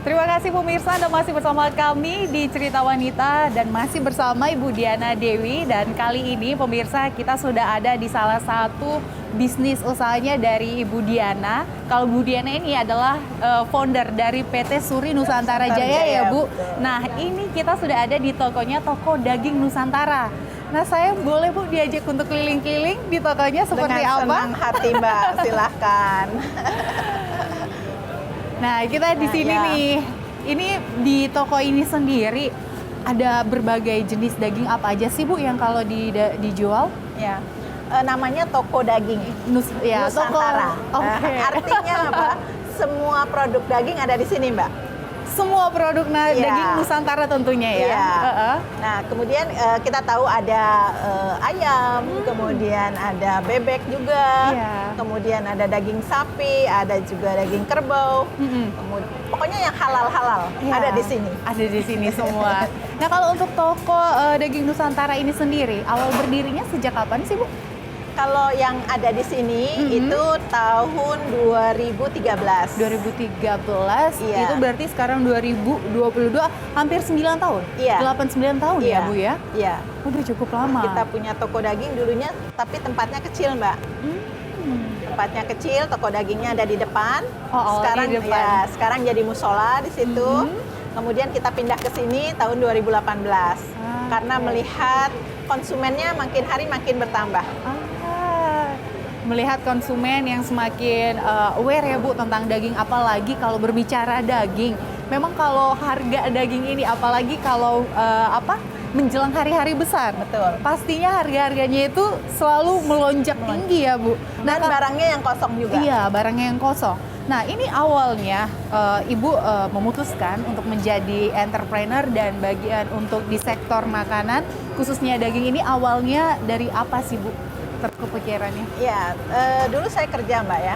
Terima kasih pemirsa, Anda masih bersama kami di Cerita Wanita dan masih bersama Ibu Diana Dewi. Dan kali ini pemirsa kita sudah ada di salah satu bisnis usahanya dari Ibu Diana. Kalau Bu Diana ini adalah founder dari PT Suri Nusantara Jaya ya Bu. Nah ini kita sudah ada di tokonya, toko daging Nusantara. Nah saya boleh Bu diajak untuk keliling-keliling di tokonya seperti apa? Dengan senang hati Mbak, silahkan. Nah, kita di sini nih. Ini di toko ini sendiri ada berbagai jenis daging apa aja sih Bu yang kalau dijual? Ya. Namanya toko daging Nusantara. Nusantara. Oke. Artinya apa? Semua produk daging ada di sini, Mbak. Semua produk daging Nusantara tentunya ya. Iya. Nah, kemudian kita tahu ada ayam, kemudian ada bebek juga, kemudian ada daging sapi, ada juga daging kerbau. Pokoknya yang halal-halal ada di sini. Ada di sini semua. Nah, kalau untuk toko daging Nusantara ini sendiri, awal berdirinya sejak kapan sih Bu? Kalau yang ada di sini itu tahun 2013. 2013, itu berarti sekarang 2022, hampir 9 tahun? Iya. 8-9 tahun ya Bu ya? Iya. Udah cukup lama. Kita punya toko daging dulunya, tapi tempatnya kecil Mbak. Tempatnya kecil, toko dagingnya ada di depan. Sekarang di depan. Sekarang jadi musola di situ. Kemudian kita pindah ke sini tahun 2018. Karena melihat konsumennya makin hari makin bertambah. Melihat konsumen yang semakin aware ya Bu tentang daging, apalagi kalau berbicara daging. Memang kalau harga daging ini, apalagi kalau menjelang hari-hari besar, betul. Pastinya harga-harganya itu selalu melonjak tinggi ya Bu. Dan barangnya yang kosong juga. Iya, barangnya yang kosong. Nah ini awalnya Ibu memutuskan untuk menjadi entrepreneur dan bagian untuk di sektor makanan, khususnya daging ini awalnya dari apa sih Bu? Kepikirannya? Ya, dulu saya kerja Mbak ya,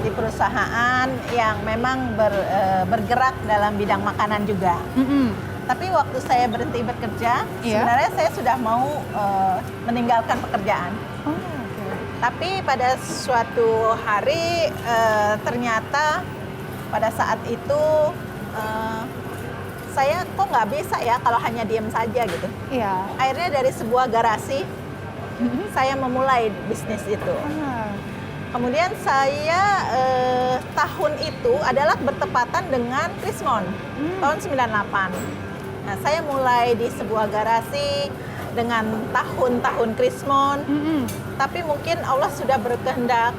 di perusahaan yang memang bergerak dalam bidang makanan juga. Tapi waktu saya berhenti bekerja, sebenarnya saya sudah mau meninggalkan pekerjaan. Tapi pada suatu hari ternyata pada saat itu saya kok nggak bisa ya kalau hanya diem saja gitu. Akhirnya dari sebuah garasi saya memulai bisnis itu. Kemudian saya tahun itu adalah bertepatan dengan Krismon tahun 98. Nah, saya mulai di sebuah garasi dengan tahun-tahun Krismon. Tapi mungkin Allah sudah berkehendak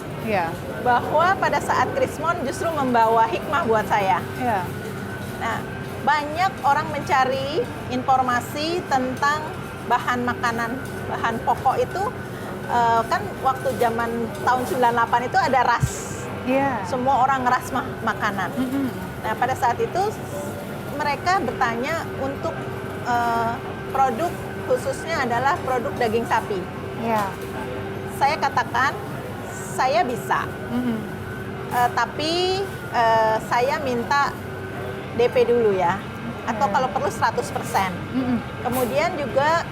bahwa pada saat Krismon justru membawa hikmah buat saya. Nah, banyak orang mencari informasi tentang bahan makanan, bahan pokok itu kan waktu zaman tahun 98 itu ada ras. Semua orang ngeras makanan. Nah, pada saat itu mereka bertanya untuk produk khususnya adalah produk daging sapi. Saya katakan saya bisa. Tapi saya minta DP dulu ya. Atau kalau perlu 100%. Kemudian juga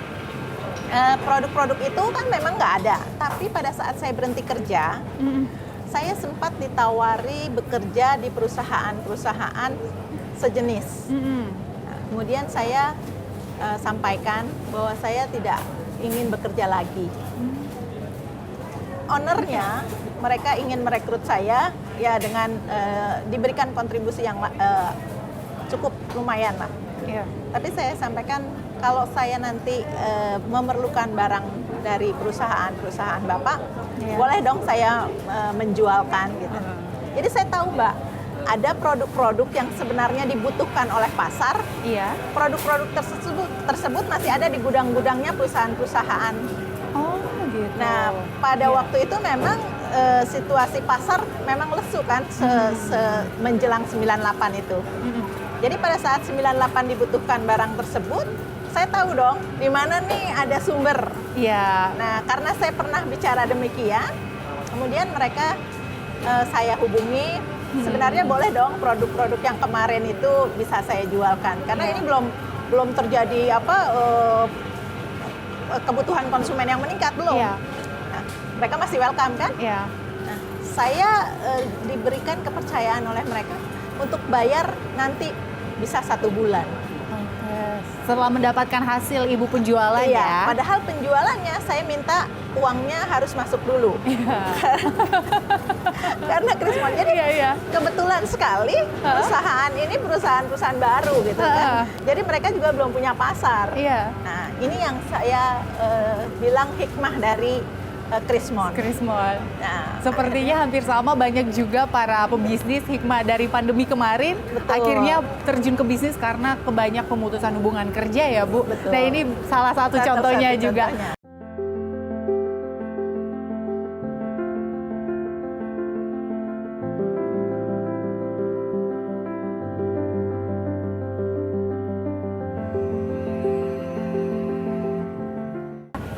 produk-produk itu kan memang nggak ada. Tapi pada saat saya berhenti kerja, saya sempat ditawari bekerja di perusahaan-perusahaan sejenis. Nah, kemudian saya sampaikan bahwa saya tidak ingin bekerja lagi. Ownernya, mereka ingin merekrut saya ya dengan diberikan kontribusi yang cukup lumayan lah. Tapi saya sampaikan kalau saya nanti memerlukan barang dari perusahaan Bapak, boleh dong saya menjualkan gitu. Jadi saya tahu Mbak, ada produk-produk yang sebenarnya dibutuhkan oleh pasar. Produk-produk tersebut masih ada di gudang-gudangnya perusahaan-perusahaan. Nah, pada waktu itu memang situasi pasar memang lesu kan menjelang 98 itu. Jadi pada saat 98 dibutuhkan barang tersebut, saya tahu dong di mana nih ada sumber. Nah, karena saya pernah bicara demikian, kemudian mereka saya hubungi, sebenarnya boleh dong produk-produk yang kemarin itu bisa saya jualkan. Karena ini belum terjadi kebutuhan konsumen yang meningkat, belum. Nah, mereka masih welcome kan? Nah, saya diberikan kepercayaan oleh mereka. untuk bayar nanti bisa 1 bulan. Oke. Setelah mendapatkan hasil ibu penjualan Iya, ya. padahal penjualannya saya minta uangnya harus masuk dulu. Iya. Karena Krismon, jadi Iya. kebetulan sekali perusahaan ini perusahaan baru gitu kan. Jadi mereka juga belum punya pasar. Iya. Nah, ini yang saya bilang hikmah dari Krismon. Krismon. Nah, Sepertinya hampir sama, banyak juga para pebisnis hikmah dari pandemi kemarin. Betul. Akhirnya terjun ke bisnis karena kebanyak pemutusan hubungan kerja ya Bu. Betul. Nah ini salah satu contohnya juga. contohnya.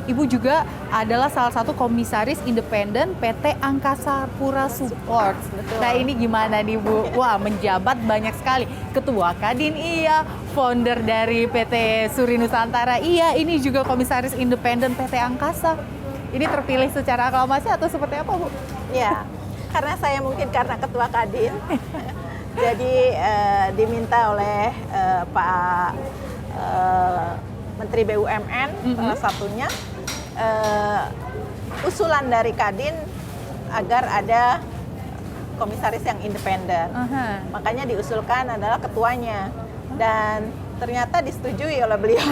Ibu juga adalah salah satu komisaris independen PT Angkasa Pura Support. Betul. Nah ini gimana nih Bu? Wah menjabat banyak sekali. Ketua Kadin iya, founder dari PT Suri Nusantara iya, ini juga komisaris independen PT Angkasa. Ini terpilih secara aklamasi atau seperti apa Bu? Ya, karena saya mungkin karena ketua Kadin, jadi diminta oleh Pak Menteri BUMN salah satunya usulan dari Kadin agar ada komisaris yang independen. Makanya diusulkan adalah ketuanya dan ternyata disetujui oleh beliau.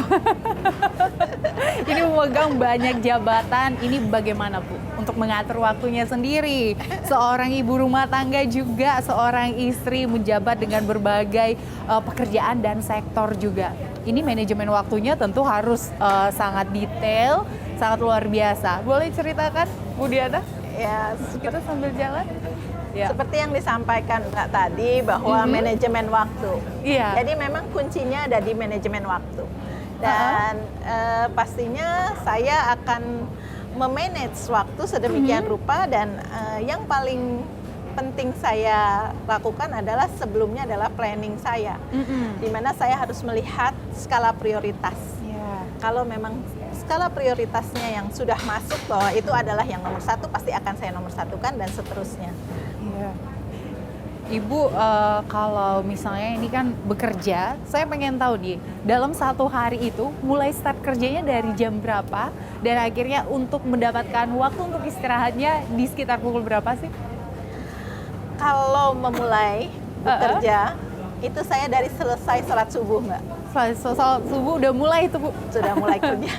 Ini memegang banyak jabatan, ini bagaimana Bu? Untuk mengatur waktunya sendiri. Seorang ibu rumah tangga juga, seorang istri menjabat dengan berbagai pekerjaan dan sektor juga. Ini manajemen waktunya tentu harus sangat detail, sangat luar biasa. Boleh ceritakan Bu Diana? Ya, Kita sambil jalan. Ya. seperti yang disampaikan Mbak tadi bahwa manajemen waktu. Iya. Jadi memang kuncinya ada di manajemen waktu. Dan pastinya saya akan memanage waktu sedemikian rupa dan yang paling penting saya lakukan adalah sebelumnya adalah planning saya. Di mana saya harus melihat skala prioritas. Iya. Kalau memang skala prioritasnya yang sudah masuk bahwa itu adalah yang nomor 1, pasti akan saya nomor satukan dan seterusnya. Iya. Ibu, kalau misalnya ini kan bekerja, saya pengen tahu nih, dalam satu hari itu mulai start kerjanya dari jam berapa dan akhirnya untuk mendapatkan waktu untuk istirahatnya di sekitar pukul berapa sih? Kalau memulai bekerja, itu saya dari selesai sholat subuh, Mbak. Soal subuh udah mulai itu Bu? Sudah mulai kerja.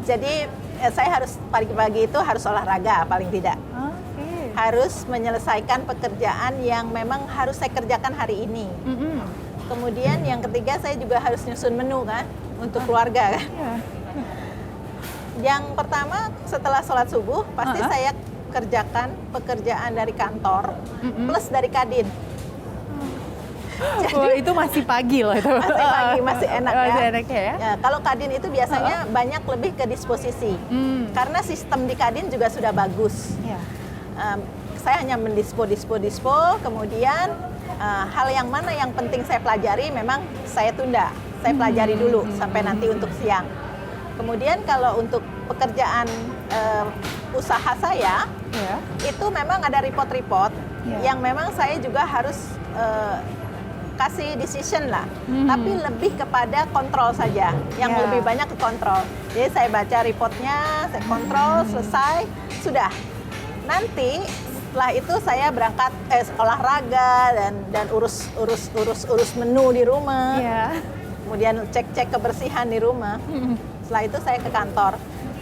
Jadi saya harus pagi-pagi itu harus olahraga paling tidak. Oke. Harus menyelesaikan pekerjaan yang memang harus saya kerjakan hari ini. Kemudian yang ketiga saya juga harus nyusun menu kan untuk keluarga kan. Iya. Yang pertama setelah sholat subuh pasti saya kerjakan pekerjaan dari kantor plus dari Kadin. Wah, itu masih pagi loh itu. Masih pagi, masih enak ya. Masih enak ya. Ya, kalau Kadin itu biasanya banyak lebih ke disposisi. Karena sistem di Kadin juga sudah bagus. Iya. Saya hanya mendispo, kemudian hal yang mana yang penting saya pelajari memang saya tunda. Saya pelajari dulu sampai nanti untuk siang. Kemudian kalau untuk pekerjaan usaha saya, itu memang ada report-report yang memang saya juga harus kasih decision lah, tapi lebih kepada kontrol saja, yang lebih banyak ke kontrol. Jadi saya baca reportnya, saya kontrol, selesai, sudah. Nanti setelah itu saya berangkat olahraga dan urus menu di rumah, kemudian cek kebersihan di rumah. Setelah itu saya ke kantor.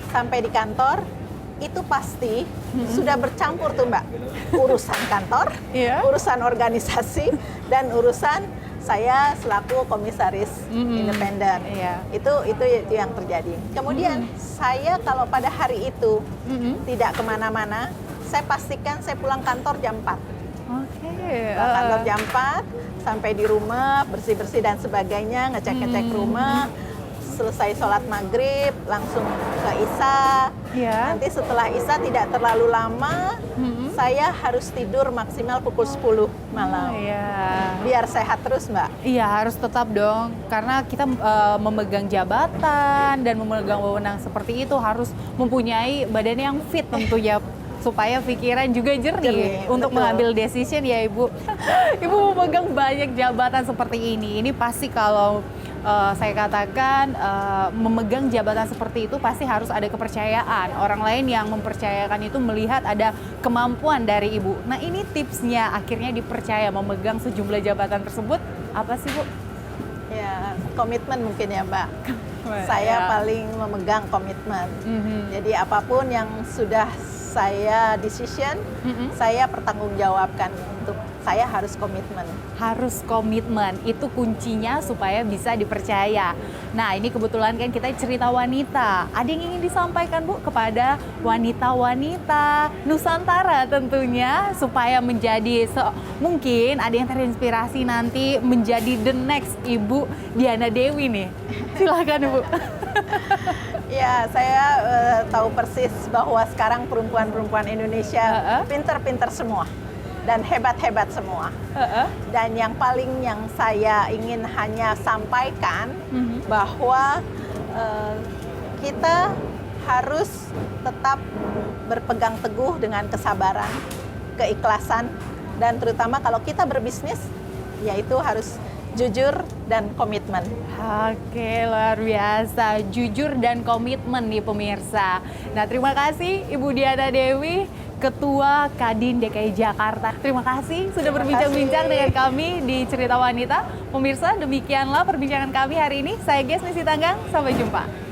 Sampai di kantor itu pasti sudah bercampur tuh Mbak, urusan kantor, urusan organisasi, dan urusan saya selaku komisaris independen. Itu yang terjadi. Kemudian saya kalau pada hari itu tidak kemana-mana, saya pastikan saya pulang kantor jam 4. Pulang kantor jam 4, sampai di rumah, bersih-bersih dan sebagainya, ngecek-ngecek rumah, selesai sholat maghrib, langsung ke Isya. Nanti setelah Isya tidak terlalu lama, saya harus tidur maksimal pukul 10 malam. Biar sehat terus, Mbak. Iya, harus tetap dong. Karena kita memegang jabatan dan memegang wewenang seperti itu harus mempunyai badan yang fit tentunya. supaya pikiran juga jernih untuk betul. mengambil decision ya Ibu. Ibu memegang banyak jabatan seperti ini. Ini pasti kalau saya katakan memegang jabatan seperti itu pasti harus ada kepercayaan. Orang lain yang mempercayakan itu melihat ada kemampuan dari Ibu. Nah ini tipsnya akhirnya dipercaya memegang sejumlah jabatan tersebut apa sih Bu? Ya, komitmen mungkin ya Mbak. Saya Ya. paling memegang komitmen. Jadi apapun yang sudah saya decision, saya pertanggungjawabkan. Untuk saya harus komitmen. Harus komitmen, itu kuncinya supaya bisa dipercaya. Nah ini kebetulan kan kita cerita wanita. Ada yang ingin disampaikan Bu kepada wanita-wanita Nusantara tentunya supaya menjadi mungkin ada yang terinspirasi nanti menjadi the next Ibu Diana Dewi nih. Silakan Bu. Ya, saya tahu persis bahwa sekarang perempuan-perempuan Indonesia pinter-pinter semua dan hebat-hebat semua. Dan yang saya ingin hanya sampaikan bahwa kita harus tetap berpegang teguh dengan kesabaran, keikhlasan, dan terutama kalau kita berbisnis, yaitu harus jujur dan komitmen. Oke, luar biasa. Jujur dan komitmen nih pemirsa. Nah, terima kasih Ibu Diana Dewi, Ketua Kadin DKI Jakarta. Terima kasih sudah berbincang-bincang dengan kami di Cerita Wanita. Pemirsa, demikianlah perbincangan kami hari ini. Saya Ges Nisi Tanggang, sampai jumpa.